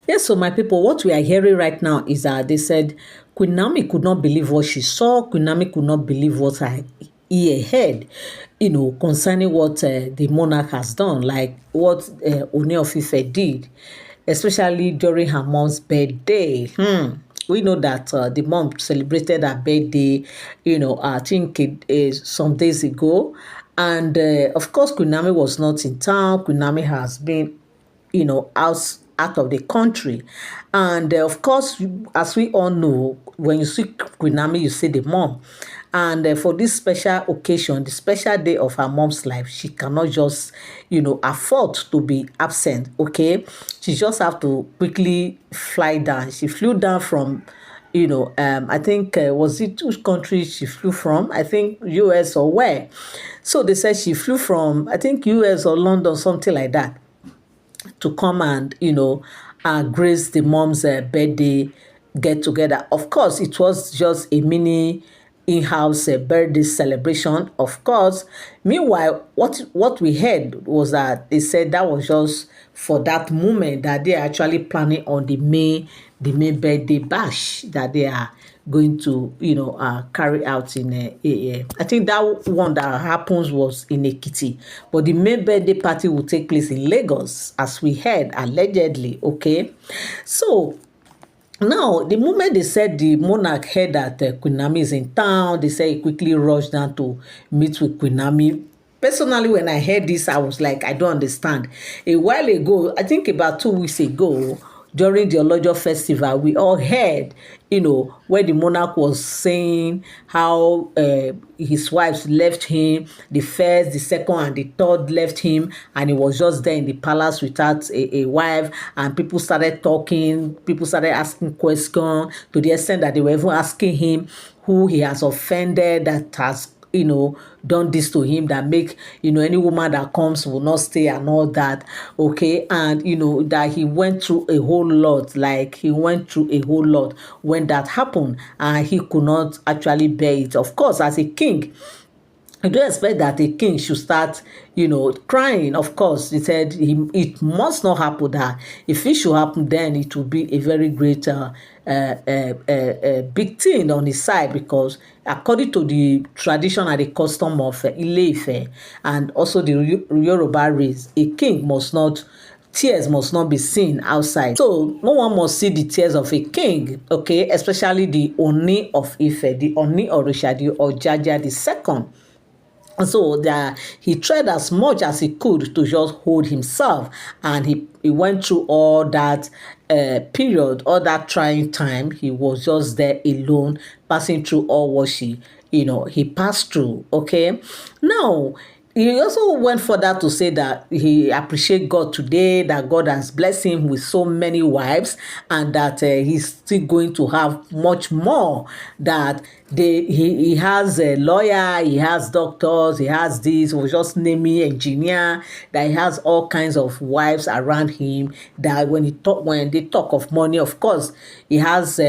Yes, so my people, what we are hearing right now is that they said Queen Naomi could not believe what she saw. Queen Naomi could not believe what her ear heard, concerning what the monarch has done, like what Ooni of Ife did, especially during her mom's birthday. We know that the mom celebrated her birthday, I think some days ago. And of course, Queen Naomi was not in town. Queen Naomi has been out of the country. And of course, as we all know, when you see Queen Naomi, you see the mom. And for this special occasion, the special day of her mom's life, she cannot just, afford to be absent, okay? She just have to quickly fly down. She flew down from, I think, was it which country she flew from? I think US or where? So they said she flew from, I think, US or London, something like that, to come and grace the mom's birthday get together. Of course, it was just a mini in-house birthday celebration. Of course, meanwhile, what we heard was that they said that was just for that moment, that they are actually planning on the main birthday bash that they are going to carry out in I think that one that happens was in Ekiti, but the main birthday party will take place in Lagos, as we heard, allegedly. Okay, so now, the moment they said the monarch heard that Queen Naomi is in town, they said he quickly rushed down to meet with Queen Naomi. Personally, when I heard this, I was like, I don't understand. A while ago, I think about 2 weeks ago, during the Olojo festival, we all heard, where the monarch was saying how his wives left him, the first, the second, and the third left him, and he was just there in the palace without a wife, and people started talking, people started asking questions to the extent that they were even asking him who he has offended that has done this to him, that make any woman that comes will not stay and all that. Okay, and that he went through a whole lot, like he went through a whole lot when that happened, and he could not actually bear it. Of course, as a king, I do expect that a king should start, crying. Of course, he said it must not happen. That if it should happen, then it will be a very great, big thing on his side, because according to the tradition and the custom of Ile-Ife and also the Yoruba race, a king must not. Tears must not be seen outside. So no one must see the tears of a king, okay? Especially the Ooni of Ife, the Oonirisa, the Ojaja the second. So that he tried as much as he could to just hold himself, and he went through all that period, all that trying time. He was just there alone, passing through all what he passed through. Okay, now he also went further to say that he appreciate God today, that God has blessed him with so many wives, and that he's still going to have much more. That he has a lawyer, he has doctors, he has this, was just naming engineer, that he has all kinds of wives around him. That when they talk of money, of course, he has.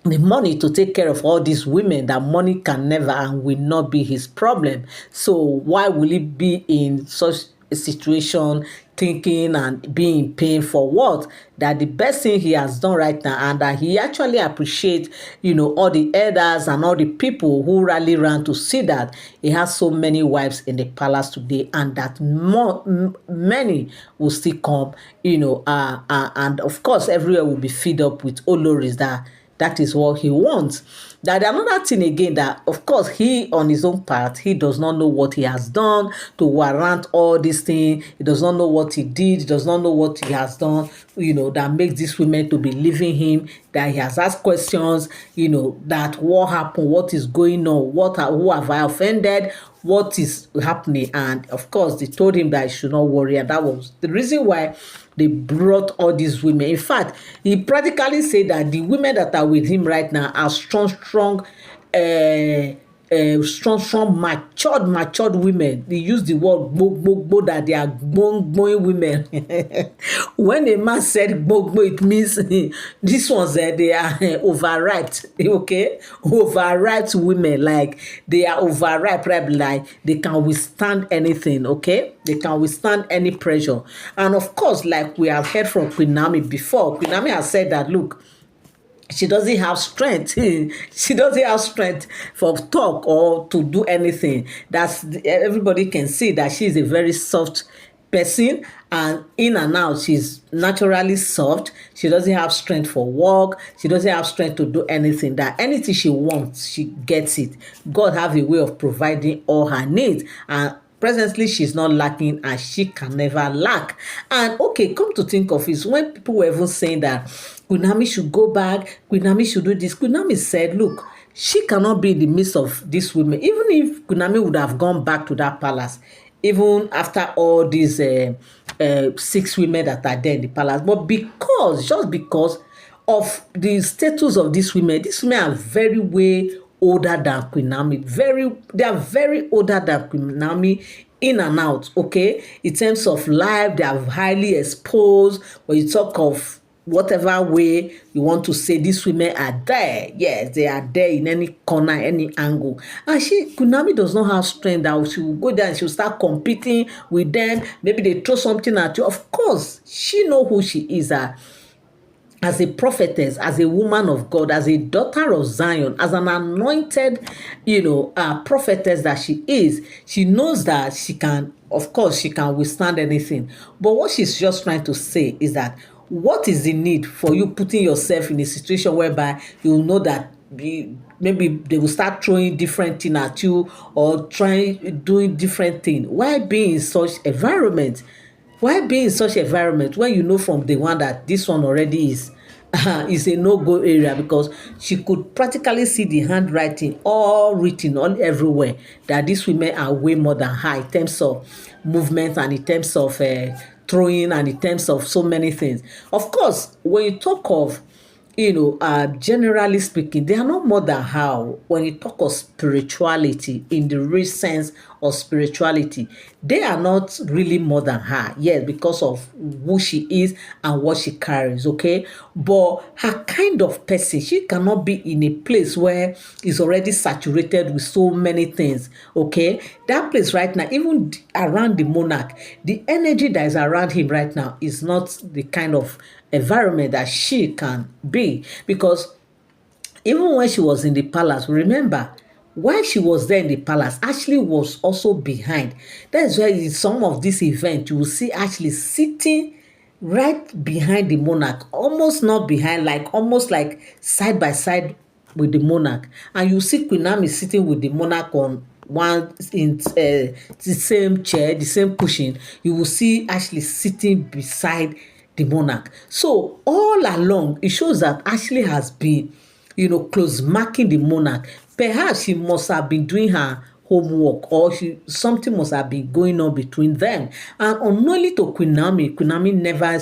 The money to take care of all these women, that money can never and will not be his problem. So why will he be in such a situation, thinking and being in pain for what? That the best thing he has done right now, and that he actually appreciates, all the elders and all the people who rally around to see that he has so many wives in the palace today, and that many will still come, and of course everywhere will be filled up with Oloris. That is what he wants. That another thing again, that of course he on his own part, he does not know what he has done to warrant all these things. He does not know what he did. He does not know what he has done, that makes these women to be leaving him. That he has asked questions, that what happened, what is going on, who have I offended, what is happening. And of course, they told him that he should not worry. And that was the reason why they brought all these women. In fact, he practically said that the women that are with him right now are strong strong, matured women. They use the word gbogbo, that they are gbongbong women. When a man said gbogbo, it means these ones, they are overripe, okay? Overripe women, like they are overripe, like they can withstand anything, okay? They can withstand any pressure. And of course, like we have heard from Queen Naomi before, Queen Naomi has said that, look, she doesn't have strength. She doesn't have strength for talk or to do anything. Everybody can see that she is a very soft person, and in and out she's naturally soft. She doesn't have strength for work. She doesn't have strength to do anything. That anything she wants, she gets it. God have a way of providing all her needs, and presently she's not lacking, and she can never lack. And okay, come to think of it, when people were even saying that Queen Naomi should go back, Queen Naomi should do this, Queen Naomi said, look, she cannot be in the midst of these women. Even if Queen Naomi would have gone back to that palace, even after all these 6 women that are there in the palace, but just because of the status of these women are very way older than Queen Naomi. They are very older than Queen Naomi, in and out, okay? In terms of life, they are highly exposed. When you talk of whatever way you want to say, these women are there. Yes, they are there in any corner, any angle. And Queen Naomi does not have strength that she will go there and she will start competing with them. Maybe they throw something at you. Of course, she know who she is. As a prophetess, as a woman of God, as a daughter of Zion, as an anointed, prophetess that she is, she knows that she can, of course, she can withstand anything. But what she's just trying to say is that, what is the need for you putting yourself in a situation whereby you know that maybe they will start throwing different things at you, or doing different things? Why be in such environment? Why be in such environment when you know from the one that this one already is a no-go area? Because she could practically see the handwriting all written all everywhere, that these women are way more than her in terms of movement, and in terms of throwing, and in terms of so many things. Of course, when you talk of generally speaking, they are not more than how. When you talk of spirituality, in the real sense of spirituality, they are not really more than her. Yes, because of who she is and what she carries, okay? But her kind of person, she cannot be in a place where it's already saturated with so many things, okay? That place right now, even around the monarch, the energy that is around him right now is not the kind of environment that she can be. Because even when she was in the palace, remember, while she was there in the palace, Ashley was also behind. That's why in some of this event, you will see Ashley sitting right behind the monarch, almost not behind, like almost like side by side with the monarch. And you see Queen Naomi sitting with the monarch on one in the same chair, the same cushion. You will see Ashley sitting beside the monarch. So all along, it shows that Ashley has been, close marking the monarch. Perhaps she must have been doing her homework, or something must have been going on between them. And unknowingly to Queen Naomi never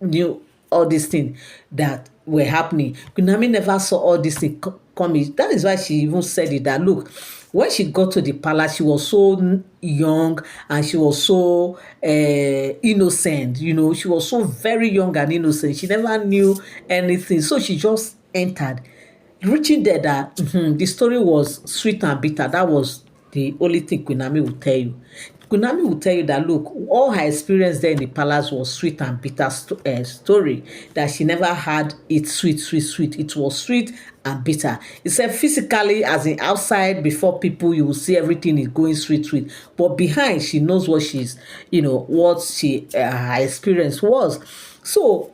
knew all these things that were happening. Queen Naomi never saw all these things coming. That is why she even said it, that look, when she got to the palace, she was so young, and she was so innocent. She was so very young and innocent. She never knew anything. So she just entered. Reaching there, that the story was sweet and bitter. That was the only thing Queen Naomi will tell you. Queen Naomi will tell you that, look, all her experience there in the palace was sweet and bitter story, that she never had it sweet. It was sweet and bitter. It said physically, as in outside, before people, you will see everything is going sweet. But behind, she knows what her experience was. So,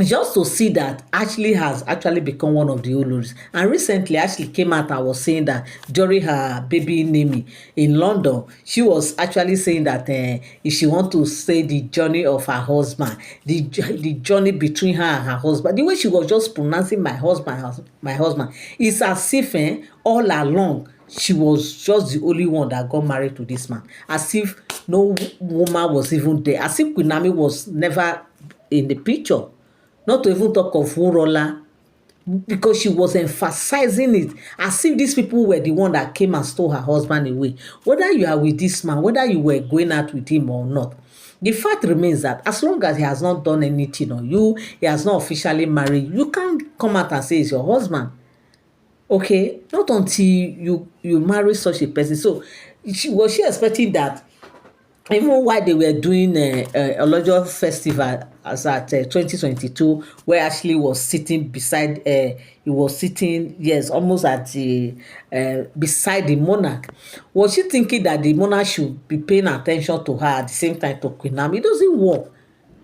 just to see that Ashley has actually become one of the Oloris. And recently, Ashley came out and was saying that during her baby naming in London, she was actually saying that if she want to say the journey of her husband, the journey between her and her husband, the way she was just pronouncing my husband, it's as if all along, she was just the only one that got married to this man. As if no woman was even there. As if Queen Naomi was never in the picture. Not to even talk of Urola, because she was emphasizing it as if these people were the one that came and stole her husband away. Whether you are with this man, whether you were going out with him or not, the fact remains that as long as he has not done anything on you, he has not officially married, you can't come out and say it's your husband. Okay, not until you marry such a person. So was she expecting that even while they were doing Olojo festival as at 2022, where Ashley was sitting beside, he was sitting, yes, almost at the beside the monarch. Was she thinking that the monarch should be paying attention to her at the same time to Queen Naomi? It doesn't work.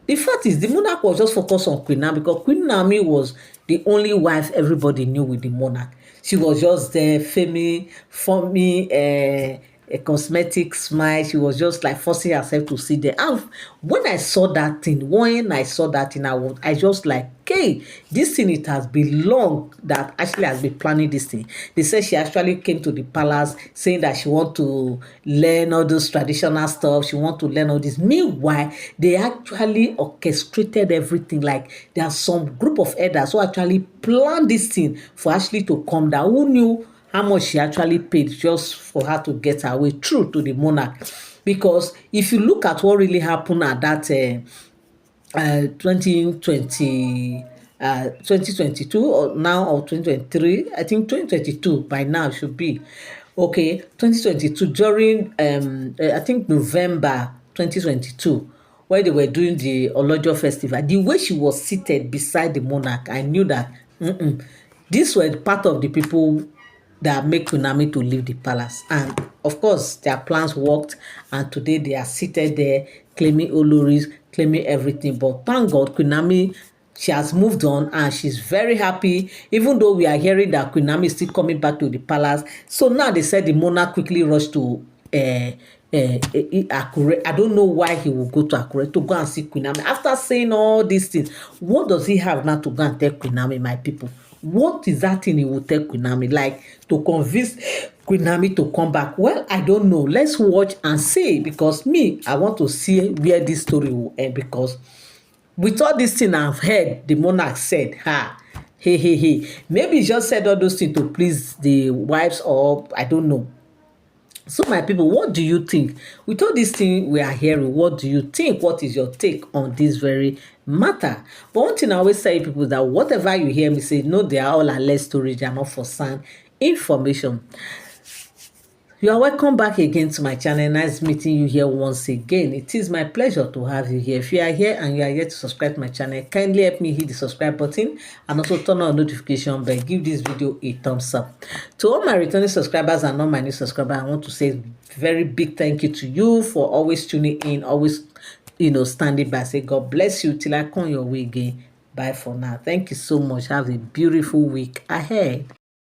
The fact is, the monarch was just focused on Queen Naomi because Queen Naomi was the only wife everybody knew with the monarch. She was just there, foamy, a cosmetic smile. She was just like forcing herself to sit there. And when I saw that thing, I just like, okay, this thing, it has been long that Ashley has been planning this thing. They said she actually came to the palace saying that she want to learn all those traditional stuff. She want to learn all this. Meanwhile, they actually orchestrated everything. Like there are some group of elders who actually planned this thing for Ashley to come down. Who knew how much she actually paid just for her to get her way through to the monarch? Because if you look at what really happened at that 2020 2022 or now or 2023, I think 2022 by now should be okay. 2022 during I think November 2022, where they were doing the Olojo festival, the way she was seated beside the monarch, I knew that these were part of the people that make Queen Naomi to leave the palace. And of course, their plans worked, and today they are seated there claiming Oloris, claiming everything. But thank God, Queen Naomi, she has moved on and she's very happy, even though we are hearing that Queen Naomi is still coming back to the palace. So now they said the monarch quickly rushed to Akure. I don't know why he will go to Akure to go and see Queen Naomi. After saying all these things, what does he have now to go and tell Queen Naomi, my people? What is that thing he will tell Queen Naomi, like to convince Queen Naomi to come back? Well, I don't know. Let's watch and see, because me, I want to see where this story will end, because with all this thing I've heard, the monarch said, hey. Maybe he just said all those things to please the wives, or I don't know. So my people, what do you think? With all this thing we are hearing, what do you think? What is your take on this very matter? But one thing I always say people that whatever you hear me say, no, they are all alleged stories, they are not for sound information. You are welcome back again to my channel. Nice meeting you here once again. It is my pleasure to have you here. If you are here and you are yet to subscribe to my channel, kindly help me hit the subscribe button and also turn on notification bell. Give this video a thumbs up. To all my returning subscribers and all my new subscribers, I want to say very big thank you to you for always tuning in, always standing by. Say God bless you till I come your way again. Bye for now. Thank you so much. Have a beautiful week ahead.